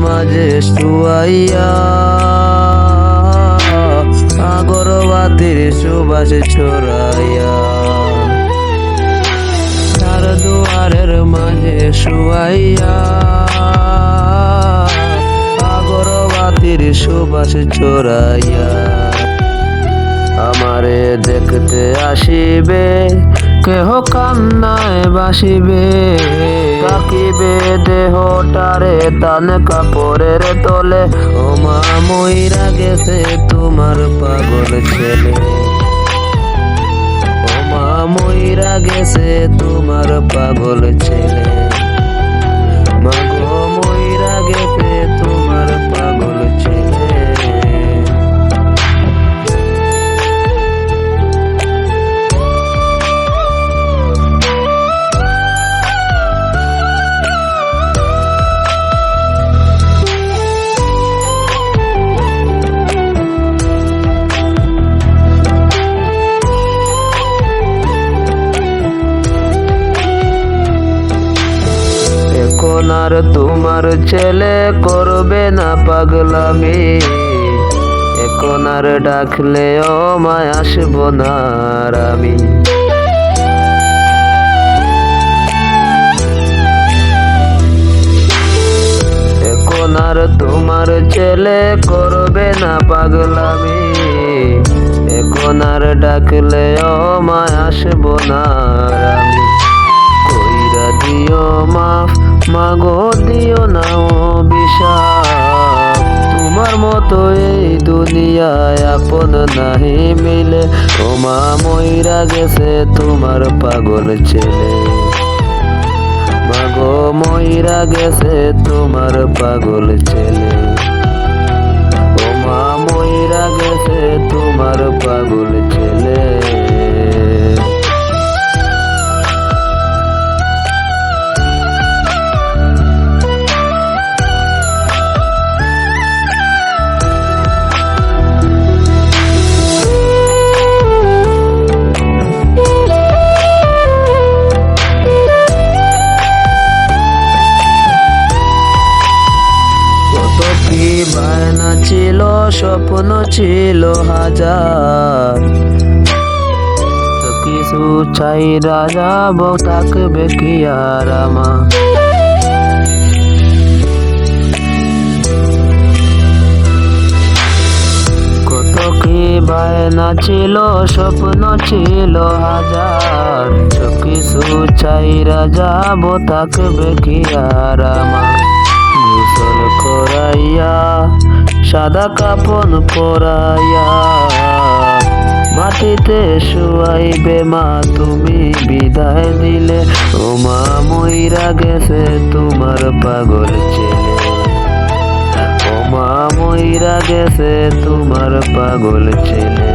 মাঝে শুয়াইয়া আগরবাতির সুবাস ছড়াইয়া, তার দুয়ারের মাঝে শুয়াইয়া আগরবাতির সুবাস ছড়াইয়া, আমারে দেখতে আসিবে কেহ কান্নায় বাসিবে, কাকিবে দেহটারে তান কাপড়ের তলে, ও মা মইরা গেছে তোমার পাগল ছেলে, ও মা মইরা গেছে তোমার পাগল ছেলে, মাগো মইরা গেছে তোমার পাগল ছেলে। এখন আর তোমার ছেলে করবে না পাগলামি, এখন আর ডাকলেও মায় আসব না আর আমি, এখন আর তোমার ছেলে করবে না পাগলামি, এখন আর ডাকলেও মায় আসব না আর আমি, কইরা দিও মাফ মাগো দিও না অভিশাপ, তোমার মতো এই দুনিয়ায় আপন নাহি মিলে, ও মা মইরা গেছে তোমার পাগল ছেলে, মাগো মইরা গেছে তোমার পাগল ছেলে, ও মা মইরা গেছে তোমার পাগল ছেলে। বায়না ছিল স্বপ্ন ছিল হাজার, কিছু চাই রাজা বউ থাকবে কি আর আমার, কত কি বায়না ছিল স্বপ্ন ছিল হাজার, কিছু চাই রাজা বউ থাকবে কি আর আমার, গোসল করাইয়া সাদা কাপন পরাইয়া মাটিতে শুয়াইবে মা তুমি বিদায় দিলে, ও মা মইরা গেছে তোমার পাগল ছেলে, ও মা মইরা গেছে তোমার পাগল ছেলে।